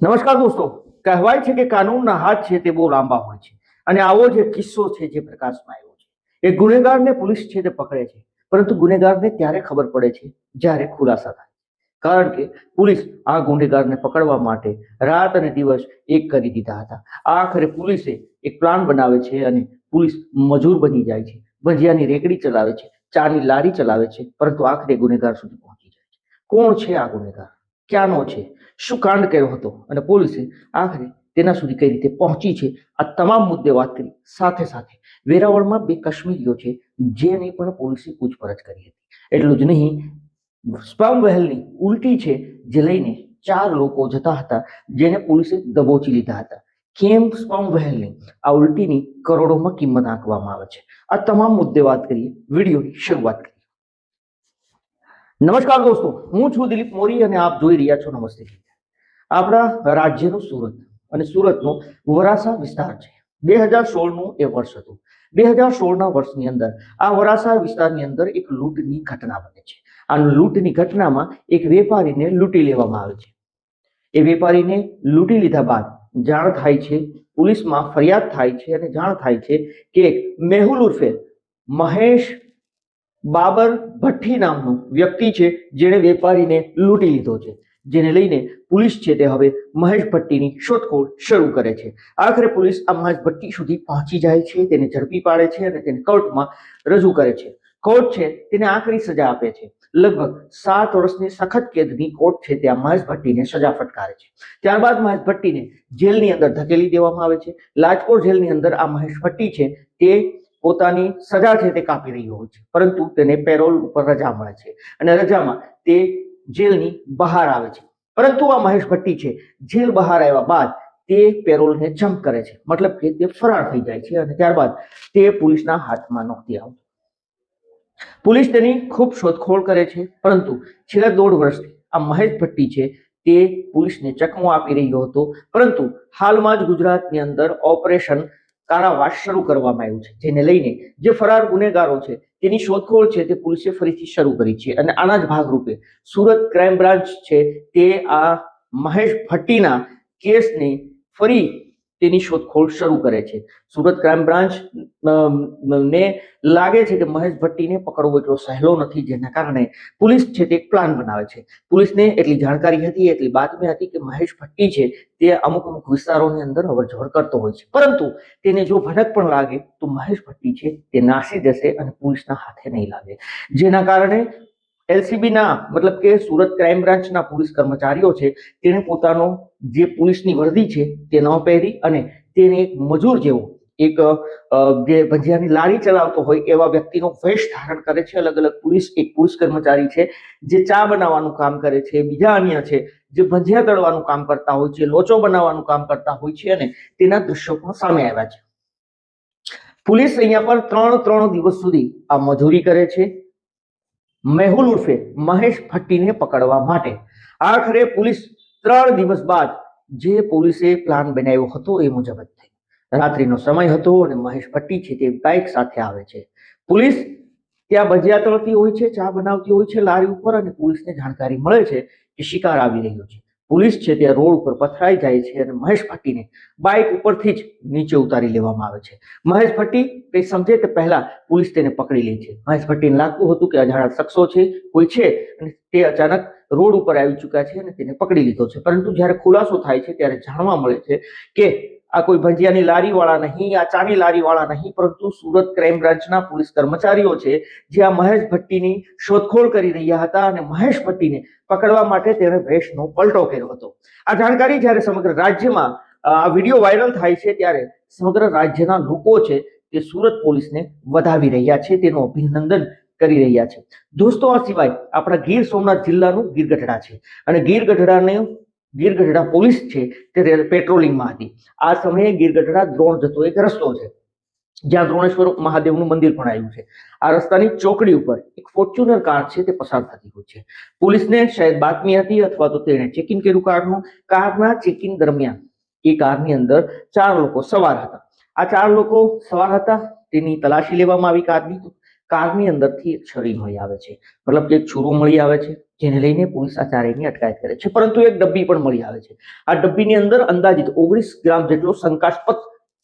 નમસ્કાર દોસ્તો, કહેવાય છે કે કાનૂનના હાથ છે તે બહુ લાંબા હોય છે અને આવો જ એક કિસ્સો છે જે પ્રકાશમાં આવ્યો છે। એક ગુનેગારને પોલીસ છે તે પકડે છે, પરંતુ ગુનેગારને ત્યારે ખબર પડે છે જ્યારે ખુલાસા થાય, કારણ કે પોલીસ આ ગુનેગારને પકડવા માટે રાત અને દિવસ એક કરી દીધા હતા। આખરે પોલીસે એક પ્લાન બનાવે છે અને પોલીસ મજૂર બની જાય છે, ભજીયાની રેકડી ચલાવે છે, ચાની લારી ચલાવે છે, પરંતુ આખરે ગુનેગાર સુધી પહોંચી જાય છે। કોણ છે આ ગુનેગાર, ક્યાંનો છે, શું કાંડ કર્યો હતો અને પોલીસે આખરે તેના સુધી કઈ રીતે પહોંચી છે, આ તમામ મુદ્દે વાત કરી। સાથે સાથે વેરાવળમાં બે કાશ્મીરીઓ છે જેની પણ પોલીસે પૂછપરછ કરી હતી। એટલું જ નહીં, સ્પર્મ વહેલની ઉલટી છે જે લઈને 4 લોકો જતા હતા જેને પોલીસે દબોચી લીધા હતા। કેમ સ્પર્મ વહેલની આ ઉલટીની કરોડોમાં કિંમત આંકવામાં આવે છે, આ તમામ મુદ્દે વાત કરીએ। વિડીયોની શરૂઆત કરીએ। નમસ્કાર દોસ્તો, હું છું દિલીપ મોરી અને આપ જોઈ રહ્યા છો નમસ્તે। આપણા રાજ્યનું સુરત અને સુરતનો વરાસા વિસ્તાર છે। 2016નું એ વર્ષ હતું। 2016ના વર્ષની અંદર આ વરાસા વિસ્તારની અંદર એક લૂંટની ઘટના બને છે। આ લૂંટની ઘટનામાં એક વેપારીને લૂંટી લેવામાં આવે છે। એ વેપારીને લૂંટી લીધા બાદ જાણ થાય છે, પોલીસમાં ફરિયાદ થાય છે અને જાણ થાય છે કે મેહુલ ઉર્ફે મહેશ બાબર ભઠ્ઠી નામનો વ્યક્તિ છે જેણે વેપારીને લૂંટી લીધો છે, જેને લઈને પોલીસ છે તે હવે મહેશ ભટ્ટીની શોધખોળ શરૂ કરે છે। આખરે પોલીસ આ મહેશ ભટ્ટી સુધી પહોંચી જાય છે, તેને ઝડપી પાડે છે અને તેને કોર્ટમાં રજૂ કરે છે। કોર્ટ છે તેને આખરી સજા આપે છે। લગભગ 7 વર્ષની સખત કેદની કોર્ટ છે ત્યાં મહેશ ભટ્ટીને સજા ફટકારે છે। ત્યારબાદ મહેશ ભટ્ટીને જેલની અંદર ધકેલી દેવામાં આવે છે। લાજપોર જેલની અંદર આ મહેશ ભટ્ટી છે તે પોતાની સજા છે તે કાપી રહ્યો હોય છે, પરંતુ તેને પેરોલ ઉપર રજા મળે છે અને રજામાં તે જેલની બહાર આવે છે। પરંતુ આ મહેશ ભટ્ટી છે જેલ બહાર આવ્યા બાદ તે પેરોલને જમ્પ કરે છે, મતલબ કે તે ફરાર થઈ જાય છે અને ત્યારબાદ તે પોલીસના હાથમાં નહોતી આવતો। પોલીસ તેની ખૂબ શોધખોળ કરે છે, પરંતુ છેલ્લા 1.5 વર્ષથી આ મહેશ ભટ્ટી છે તે પોલીસને ચકમો આપી રહ્યો હતો। પરંતુ હાલમાં જ ગુજરાતની અંદર ઓપરેશન કારાવાસ શરૂ કરવામાં આવ્યું છે, જેને લઈને જે ફરાર ગુનેગારો છે તેની શોધખોળ છે તે પોલીસે ફરીથી શરૂ કરી છે અને આના જ ભાગરૂપે સુરત ક્રાઇમ બ્રાન્ચ છે તે આ મહેશ ભટ્ટીના કેસને ફરી તેની શોધખોળ શરૂ કરે છે। સુરત ક્રાઇમ બ્રાન્ચ ને લાગે છે કે મહેશ ભટ્ટીને પકડવો એટલો સહેલો નથી, જેના કારણે પોલીસ છે તે પ્લાન બનાવે છે। પોલીસને એટલી જાણકારી હતી, એટલી બાતમી હતી કે મહેશ ભટ્ટી છે તે અમુક વિસ્તારોની અંદર અવરજવર કરતો હોય છે, પરંતુ તેને જો ભનક પણ લાગે તો મહેશ ભટ્ટી છે તે નાસી જશે અને પોલીસના હાથે નહીં લાગે, જેના કારણે એલસીબીના મતલબ કે સુરત ક્રાઇમ બ્રાન્ચના પોલીસ કર્મચારીઓ છે તેને પોતાનો જે પોલીસની વર્દી છે તે ન પહેરી અને તેને એક મજૂર જેવો એક જે ભજીયાની લારી ચલાવતો હોય એવા વ્યક્તિનો વેશ ધારણ કરે છે। અલગ અલગ એક પોલીસ કર્મચારી છે જે ચા બનાવવાનું કામ કરે છે, બીજા અન્ય છે જે ભજીયા તળવાનું કામ કરતા હોય છે, લોચો બનાવવાનું કામ કરતા હોય છે અને તેના દ્રશ્યો પણ સામે આવ્યા છે। પોલીસ અહીંયા પર 3 દિવસ સુધી આ મજૂરી કરે છે મેહુલ ઉર્ફે મહેશ ભટ્ટીને પકડવા માટે। આખરે પોલીસ 3 દિવસ બાદ જે પોલીસે પ્લાન બનાવ્યો હતો એ મુજબ જ થઈ। રાત્રિનો સમય હતો અને મહેશ ભટ્ટી છે તે બાઇક સાથે આવે છે। પોલીસ ત્યાં ભજીયા તળતી હોય છે, ચા બનાવતી હોય છે લારી ઉપર અને પોલીસને જાણકારી મળે છે કે શિકાર આવી રહ્યો છે। પોલીસ છે ત્યાં રોડ ઉપર પથરાઈ જાય છે અને મહેશ ભટ્ટીને બાઇક ઉપરથી જ નીચે ઉતારી લેવામાં આવે છે। મહેશ ભટ્ટી કંઈ સમજે તે પહેલા પોલીસ તેને પકડી લે છે। મહેશ ભટ્ટીને લાગતું હતું કે અજાણ્યા શખ્સો છે, કોઈ છે અને તે અચાનક રોડ ઉપર આવી ચૂક્યા છે અને તેને પકડી લીધો છે, પરંતુ જ્યારે ખુલાસો થાય છે ત્યારે જાણવા મળે છે કે આ કોઈ ભજીયાની લારી વાળા નહીં, આ ચાની લારી વાળા નહીં, પરંતુ સુરત ક્રાઇમ બ્રાન્ચના પોલીસ કર્મચારીઓ છે જે આ મહેશ ભટ્ટીની શોધખોળ કરી રહ્યા હતા અને મહેશ ભટ્ટીને પકડવા માટે તેણે વેશનો પલટો કર્યો હતો। આ જાણકારી જ્યારે સમગ્ર રાજ્યમાં આ વિડીયો વાયરલ થાય છે ત્યારે સમગ્ર રાજ્યના લોકો છે તે સુરત પોલીસને વધાવી રહ્યા છે, તેનું અભિનંદન કરી રહ્યા છે। દોસ્તો, આ સિવાય આપણા ગીર સોમનાથ જિલ્લાનું ગીરગઢડા છે અને ગીરગઢડા પોલીસ છે તે પેટ્રોલિંગમાં હતી। આ સમયે ગીરગઢડા દ્રોણ જતો એક રસ્તો છે જ્યાં દ્રોણેશ્વર મહાદેવનું મંદિર પણ આવ્યું છે। આ રસ્તાની ચોકડી ઉપર એક ફોર્ચ્યુનર કાર છે તે પસાર થતી હોય છે। પોલીસને શાયદ બાતમી હતી અથવા તો તેણે ચેકિંગ કર્યું કારનું। કારના ચેકિંગ દરમિયાન એ કારની અંદર 4 લોકો સવાર હતા। આ 4 લોકો સવાર હતા, તેની તલાશી લેવામાં આવી કારની। કારની અંદરથી એક છરી મળી આવે છે, મતલબ કે એક છૂરો મળી આવે છે। જેને લઈને પોલીસ આ ચારેયની અટકાયત કરે છે, પરંતુ એક ડબ્બી પણ મળી આવે છે। આ ડબ્બીની અંદર અંદાજિત 19 ગ્રામ જેટલો શંકાસ્પદ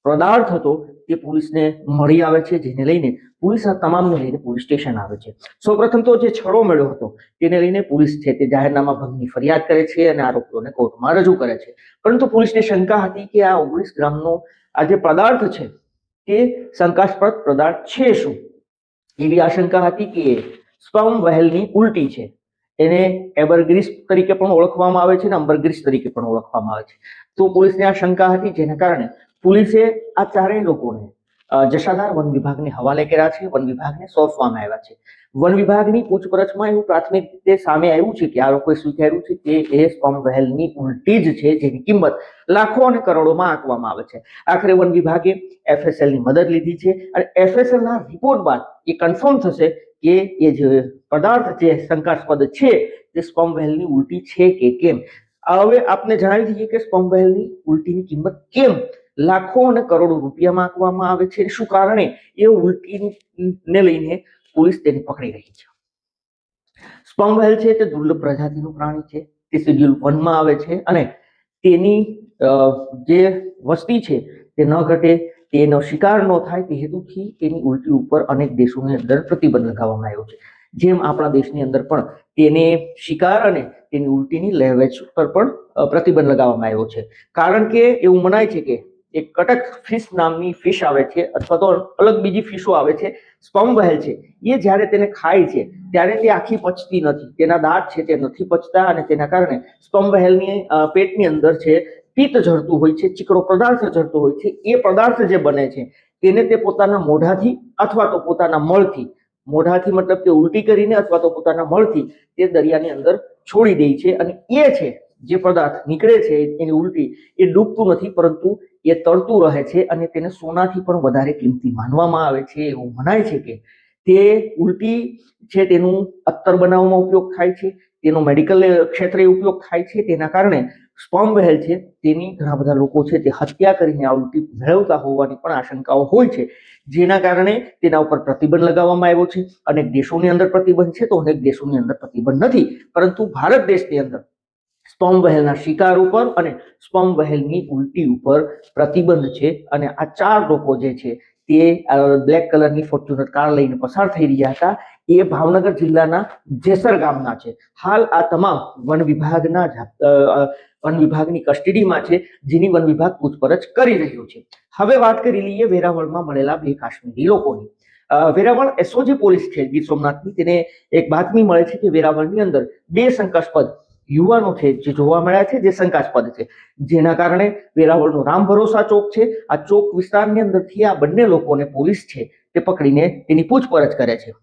પદાર્થ હતો તે પોલીસને મળી આવે છે, જેને લઈને પોલીસ આ તમામને લઈને પોલીસ સ્ટેશન આવે છે। સૌપ્રથમ તો જે છડો મળ્યો હતો તેને લઈને પોલીસ છે તે જાહેરનામા ભંગની ફરિયાદ કરે છે અને આરોપીઓને કોર્ટમાં રજૂ કરે છે, પરંતુ પોલીસને શંકા હતી કે આ 19 ગ્રામનો આ જે પદાર્થ છે તે શંકાસ્પદ પદાર્થ છે શું, એવી આશંકા હતી કે સ્પર્મ વહેલની ઉલટી છે। એને એબરગ્રીસ તરીકે પણ ઓળખવામાં આવે છે અને અમ્બરગ્રીસ તરીકે પણ ઓળખવામાં આવે છે। તો પોલીસને આ શંકા હતી, જેના કારણે પોલીસે આ ચારેય લોકોને જસાધાર વન વિભાગને હવાલે કર્યા છે, વન વિભાગને સોંપવામાં આવ્યા છે। વન વિભાગની પૂછપરછમાં એવું પ્રાથમિક રીતે સામે આવ્યું છે કે આ લોકોએ સ્વીકાર્યું છે કે એ સ્પર્મ વહેલની ઉલટી જ છે, જેની કિંમત લાખો અને કરોડોમાં આંકવામાં આવે છે। આખરે વન વિભાગે FSL ની મદદ લીધી છે અને FSL ના રિપોર્ટ બાદ એ કન્ફર્મ થશે કે એ જે પદાર્થ જે શંકાસ્પદ છે તે સ્પર્મ વહેલની ઉલટી છે કે કેમ। હવે આપને જણાવી દઈએ કે સ્પર્મ વહેલની ઉલટીની કિંમત કેમ લાખો અને કરોડો રૂપિયામાં આંકવામાં આવે છે, શું કારણે એ ઉલટીને લઈને પોલીસ તેને પકડી રહી છે। સ્પર્મ વહેલ છે તે દુર્લભ પ્રજાતિનું પ્રાણી છે, તે શેડ્યુલ 1 માં આવે છે અને તેની જે વસ્તી છે તે ન ઘટે, તેનો શિકાર ન થાય તે હેતુથી તેની ઉલટી ઉપર અનેક દેશોની અંદર પ્રતિબંધ લગાવવામાં આવ્યો છે। જેમ આપણા દેશની અંદર પણ તેને શિકાર અને તેની ઉલટીની લેવેચ પર પણ પ્રતિબંધ લગાવવામાં આવ્યો છે, કારણ કે એવું મનાય છે કે એક કટક ફિશ નામની ફિશ આવે છે અથવા તો અલગ બીજી ફિશો આવે છે, સ્પર્મ વહેલ છે એ જ્યારે તેને ખાય છે ત્યારે તે આખી પચતી નથી, તેના દાંત છે તે નથી પચતા અને તેના કારણે સ્પર્મ વહેલની પેટની અંદર છે પિત્ત ઝરતું હોય છે, ચીકણો પદાર્થ ઝરતો હોય છે। એ પદાર્થ જે બને છે તેને તે પોતાના મોઢાથી અથવા તો પોતાના મળથી, મોઢાથી મતલબ કે ઉલટી કરીને અથવા તો પોતાના મળથી તે દરિયાની અંદર છોડી દે છે અને એ છે જે પદાર્થ નીકળે છે એની ઉલટી એ ડૂબતું નથી, પરંતુ એ તરતું રહે છે અને તેને સોનાથી પણ વધારે કિંમતી માનવામાં આવે છે। એવું મનાય છે કે તે ઉલટી છે તેનું અત્તર બનાવવામાં ઉપયોગ થાય છે, તેનો મેડિકલ ક્ષેત્રે ઉપયોગ થાય છે, તેના કારણે સ્પર્મ વહેલ છે તેની ઘણા બધા લોકો છે તે હત્યા કરીને આ ઉલટી મેળવતા હોવાની પણ આશંકાઓ હોય છે, જેના કારણે તેના ઉપર પ્રતિબંધ લગાવવામાં આવ્યો છે। અનેક દેશોની અંદર પ્રતિબંધ છે તો અનેક દેશોની અંદર પ્રતિબંધ નથી, પરંતુ ભારત દેશની અંદર સ્પર્મ વહેલના શિકાર ઉપર અને સ્પર્મ વહેલની ઉલટી ઉપર પ્રતિબંધ છે। અને આ ચાર લોકો જે છે તે બ્લેક કલરની ફોર્ચ્યુનર કાર લઈને પસાર થઈ રહ્યા હતા, એ ભાવનગર જિલ્લાના જેસર ગામના છે। હાલ આ તમામ વન વિભાગની કસ્ટડીમાં છે, જેની વન વિભાગ પૂછપરછ કરી રહ્યું છે। હવે વાત કરી લઈએ વેરાવળમાં મળેલા બે કાશ્મીરી લોકોની। વેરાવળ એસઓજી પોલીસ છે ગીર સોમનાથની, તેને એક બાતમી મળે છે કે વેરાવળની અંદર બે શંકાસ્પદ યુવાનો છે જે જોવા મળ્યા છે, જે શંકાસ્પદ છે, જેના કારણે વેરાવળનો રામ ભરોસા ચોક છે, આ ચોક વિસ્તારની અંદરથી આ બંને લોકોને પોલીસ છે તે પકડીને તેની પૂછપરછ કરે છે।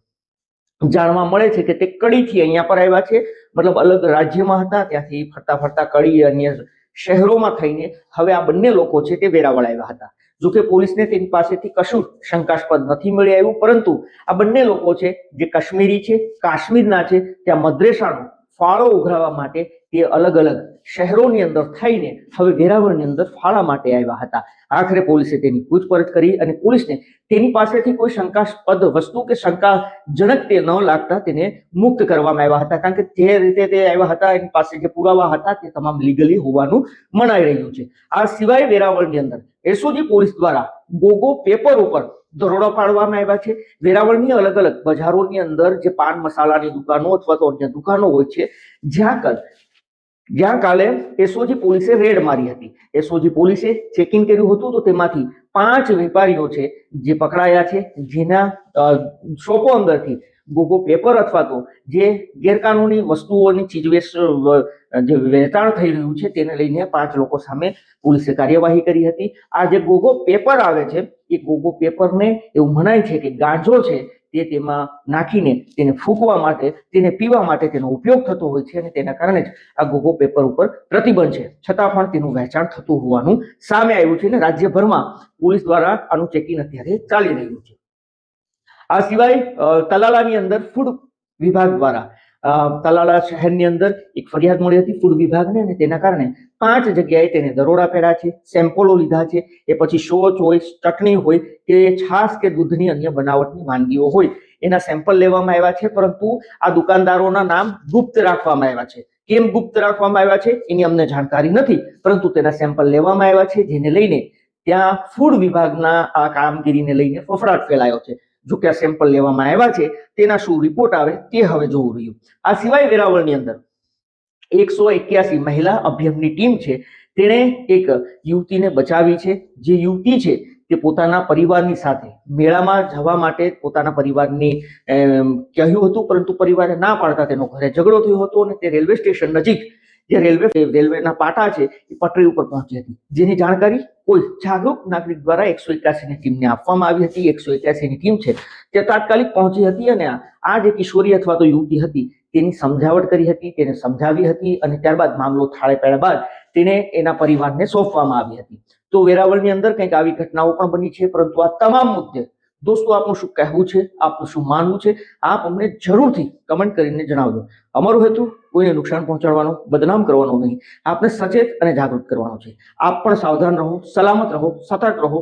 જાણવા મળે છે કે તે કડીથી અહીંયા પર આવ્યા છે, મતલબ અલગ રાજ્યમાં હતા, ત્યાંથી ફરતા ફરતા કડી અન્ય શહેરોમાં થઈને હવે આ બંને લોકો છે તે વેરાવળ આવ્યા હતા। જોકે પોલીસને તેની પાસેથી કશું શંકાસ્પદ નથી મળી આવ્યું, પરંતુ આ બંને લોકો છે જે કાશ્મીરી છે, કાશ્મીરના છે, ત્યાં મદ્રેસાનો ફાળો ઉઘરાવવા માટે તે અલગ અલગ શહેરોની અંદર થઈને હવે વેરાવળની અંદર ફાળા માટે આવ્યા હતા। આખરે પોલીસે તેની પૂછપરછ કરી અને પોલીસને તેની પાસેથી કોઈ શંકાસ્પદ વસ્તુ કે શંકાજનક તે ન લાગતા તેને મુક્ત કરવામાં આવ્યા હતા, કારણ કે જે રીતે તે આવ્યા હતા એની પાસે જે પુરાવા હતા તે તમામ લીગલી હોવાનું મનાઈ રહ્યું છે। આ સિવાય વેરાવળની અંદર એસઓજી પોલીસ દ્વારા ગોગો પેપર ઉપર દરોડા પાડવામાં આવ્યા છે। વેરાવળની અલગ અલગ બજારોની અંદર જે પાન મસાલાની દુકાનો અથવા તો અન્ય દુકાનો હોય છે, જ્યાં કાલે એસઓજી પોલીસે રેડ મારી હતી। એસઓજી પોલીસે ચેકિંગ કર્યું હતું તો તેમાંથી 5 વેપારીઓ છે જે પકડાયા છે, જેના શોપો અંદરથી ગોગો પેપર અથવા તો જે ગેરકાનૂની વસ્તુઓની ચીજવેસ્ટ જે વેચાણ થઈ રહ્યું છે તેને લઈને 5 લોકો સામે પોલીસે કાર્યવાહી કરી હતી। આ જે ગોગો પેપર આવે છે એ ગોગો પેપરને એવું મનાય છે કે ગાંજો છે તે તેમાં નાખીને તેને ફૂંકવા માટે, તેને પીવા માટે તેનો ઉપયોગ થતો હોય છે અને તેના કારણે જ આ ગોગો પેપર ઉપર પ્રતિબંધ છે, છતાં પણ તેનું વેચાણ થતું હોવાનું સામે આવ્યું છે અને રાજ્યભરમાં પોલીસ દ્વારા આનું ચેકિંગ અત્યારે ચાલી રહ્યું છે। આ સિવાય તલાલાની અંદર ફૂડ વિભાગ દ્વારા તલાલા શહેરની અંદર એક ફરિયાદ મળી હતી ફૂડ વિભાગને, અને તેના કારણે 5 જગ્યાએ તેને દરોડા પાડ્યા છે, સેમ્પલો લીધા છે। એ પછી સોચ હોય, ચટણી હોય કે છાશ કે દૂધની અન્ય બનાવટની વાનગીઓ હોય, એના સેમ્પલ લેવામાં આવ્યા છે, પરંતુ આ દુકાનદારોના નામ ગુપ્ત રાખવામાં આવ્યા છે. કેમ ગુપ્ત રાખવામાં આવ્યા છે એની અમને જાણકારી નથી, પરંતુ તેના સેમ્પલ લેવામાં આવ્યા છે, જેને લઈને ત્યાં ફૂડ વિભાગના આ કામગીરીને લઈને ફફડાટ ફેલાયો છે. જો કે આ સેમ્પલ લેવામાં આવ્યા છે, તેના શું રિપોર્ટ આવે તે હવે જોવું રહ્યું. આ સિવાય વેરાવળની અંદર 181 મહિલા અભિયાનની ટીમ છે, તેણે એક યુવતીને બચાવી છે. જે યુવતી છે તે પોતાના પરિવારની સાથે મેળામાં જવા માટે પોતાના પરિવારની કહ્યું હતું, પરંતુ પરિવારે ના પાડતા તેનો ઘરે ઝઘડો થયો હતો અને તે રેલવે સ્ટેશન નજીક જે રેલવેના પાટા છે એ પટરી ઉપર પહોંચી હતી, જેની જાણકારી કોઈ જાગૃત નાગરિક દ્વારા 181 ની ટીમને આપવામાં આવી હતી. 181 ની ટીમ છે તે તાત્કાલિક પહોંચી હતી અને આ જે કિશોરી અથવા તો યુવતી હતી તેની સમજાવટ કરી હતી, તેને સમજાવી હતી અને ત્યારબાદ મામલો થાળે પડ્યા બાદ તેને એના પરિવારને સોંપવામાં આવી હતી. તો વેરાવળની અંદર કંઈક આવી ઘટનાઓ પણ બની છે, પરંતુ આ તમામ મુદ્દે દોસ્તો આપનું શું કહેવું છે, આપનું શું માનવું છે, આપ અમને જરૂરથી કમેન્ટ કરીને જણાવજો. અમારો હેતુ કોઈને નુકસાન પહોંચાડવાનો, બદનામ કરવાનો નહીં, આપને સચેત અને જાગૃત કરવાનો છે. આપ પણ સાવધાન રહો, સલામત રહો, સતર્ક રહો.